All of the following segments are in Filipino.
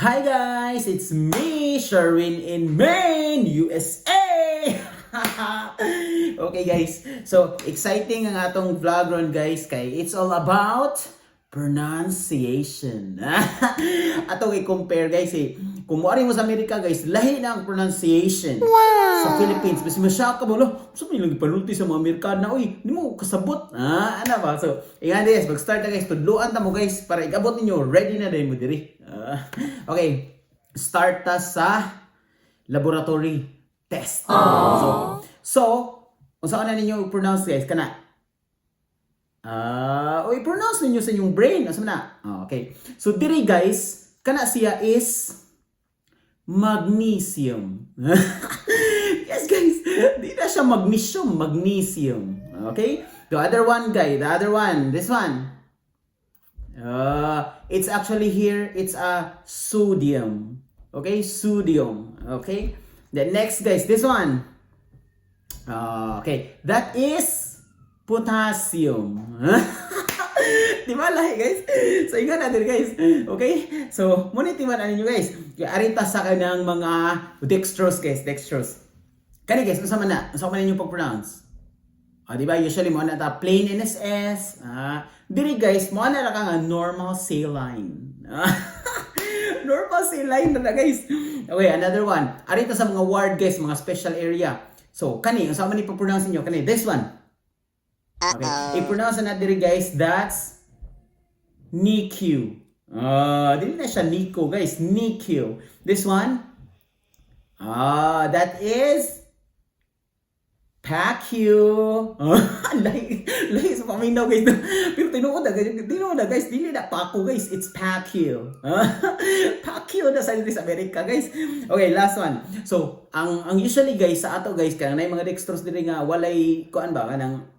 Hi guys, it's me, Sherwin in Maine, USA! Okay guys, so exciting ang atong vlog ron guys kay it's all about pronunciation. Atong i-compare guys kung muari mo sa Amerika guys, lahi na ang pronunciation. Sa Philippines, mas masya ka mo, gusto mo nilang ipalulti sa mga Amerikana, uy, hindi mo kasabot. Ano ba? So, ingat guys, mag-start na guys, tudluan ta mo guys, para ikabot ninyo, ready na din mo diri. Okay, start ta sa laboratory test. So, kung saan na ninyo pronounce guys, kana. I-pronounce ninyo sa inyong brain. Asa na? Okay. So, diri guys, kana siya is magnesium. Yes guys, di na siya magnesium. Okay? The other one guy, this one. It's actually here, it's a sodium. Okay? Sodium. Okay? The next guys, this one. Okay, that is potassium. Di ba lahi guys? So ingat natin guys. Okay? So muna timan ninyo guys. Arita sa kanang mga dextrose guys, dextrose. Kani guys, unsa man ninyo pag-pronounce? Di ba usually mo na ta plain NSS. Diri guys, mo na ra ka nga normal saline. Normal saline na guys. Okay, another one. Arita sa mga ward guys, mga special area. So kani, unsa man ni pag-pronounce niyo? Kani, this one. Okay, i-pronounce na diri guys, that's NICU. Dili na siya Nico guys, NICU. This one, that is PACU. Lahi sa paminaw guys. Pero tinuod na guys, dili na PACU guys, it's PACU. PACU na sa America guys. Okay, last one. So, ang usually guys sa ato guys, kanang mga dextrose diri nga walay kuan ba kanang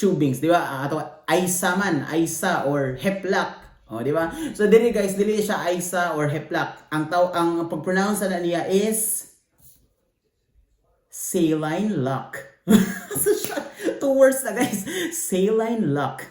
tubings, di ba? Ato ISA or Heplak. Di ba? So dili guys, dili siya ISA or Heplak. Ang pag-pronounce na niya is saline luck. So siya, two words na guys. Saline luck.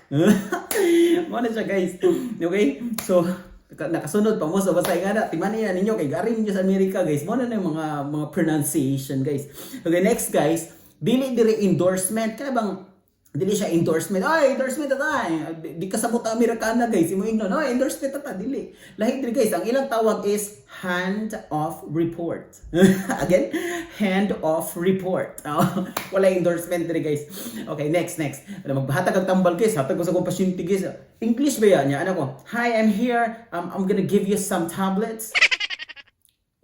Muna siya guys. Okay? So nakasunod pa mo so basta nga na timan niya ninyo kay garing niyo sa Amerika guys. Muna na yung mga pronunciation guys. Okay, next guys, dili endorsement kaya bang dili siya endorsement. Endorsement ata. Di kasabot ang Amerikana guys. Imo ingnon, endorsement ata dili. Lahi diri guys, ang ilang tawag is hand off report. Again, hand off report. Wala endorsement diri guys. Okay, next. Magbahatag og tambal guys. Hatag ko sa kong pasyente guys. English ba yan niya? Ano ko? Hi, I'm here. I'm gonna give you some tablets.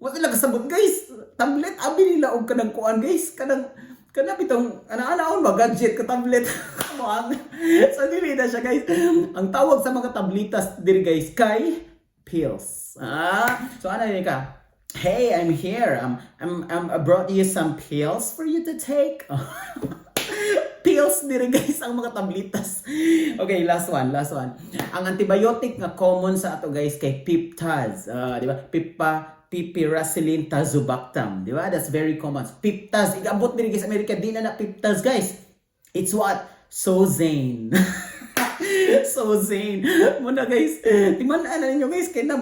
Wala lang kasabot guys. Tablet abi nila og kanang kuan guys. Kanang bitong ana-anaon ba gadget ka tablet. Come on. So dili na siya guys. Ang tawag sa mga tablitas diri guys kay pills. So ano yun ka? Hey, I'm here. I brought you some pills for you to take. Pills diri guys ang mga tablitas. Okay, last one. Ang antibiotic nga common sa ato guys kay Piptaz. Di ba? Piperacillin tazobactam, di ba? That's very common. Piptaz, igabot din guys Amerika, di na Piptaz guys. It's what? Sozane. Sozane. Muna guys, tingnan na ninyo guys, kaya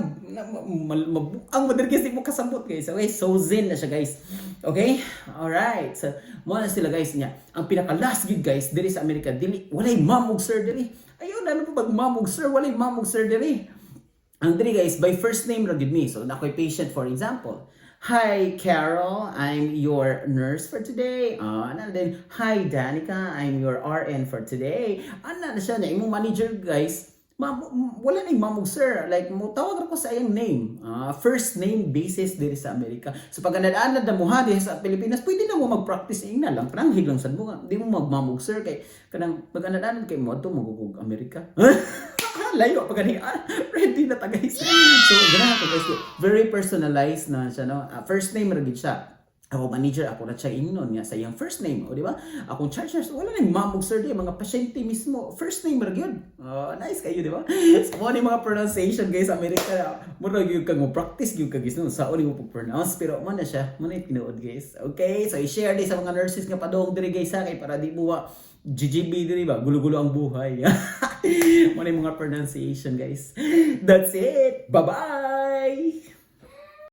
ang mother guys, di mo kasabot guys. Okay, Sozane na siya guys. Okay? Alright. So, muna sila guys niya. Ang pinaka-last gig guys, diri sa Amerika, walay mamog surgery. Ayun, ano pa pag mamog sir? Walay mamog surgery. Ang diri guys, by first name ra gid me. So na ko'y patient for example. Hi Carol, I'm your nurse for today. Then hi Danica, I'm your RN for today. Na siya na imong manager guys. Wala na yung mamog sir. Like mo tawag ko sa iyang name. First name basis diri sa Amerika. So pag anad na mo ha diha sa Pilipinas, pwede na mo mag-practice ing na lang. Pranghig lang sad mo. Di mo magmamog sir kay kanang pag anad kay mo to magugug Amerika. Layo pa gani. Ready na ta guys. So ganahan ko guys. Very personalized na siya no. First name ra gid siya. Ako manager, ako na siya ingnon nga sa iyang first name, o di ba? Akong charge nurse, wala nang mamog sir di mga pasyente mismo. First name ra gyud. Nice kayo, di ba? So mo ni mga pronunciation guys sa Amerika. Mo ra gyud kag mo practice gyud kag no sa uli mo pronounce pero mo na siya, mo na tinuod guys. Okay, so i-share di sa mga nurses nga padong diri guys ha kay para di buwa GGB diri ba, gulo-gulo ang buhay. Mo ni mga pronunciation guys. That's it. Bye-bye.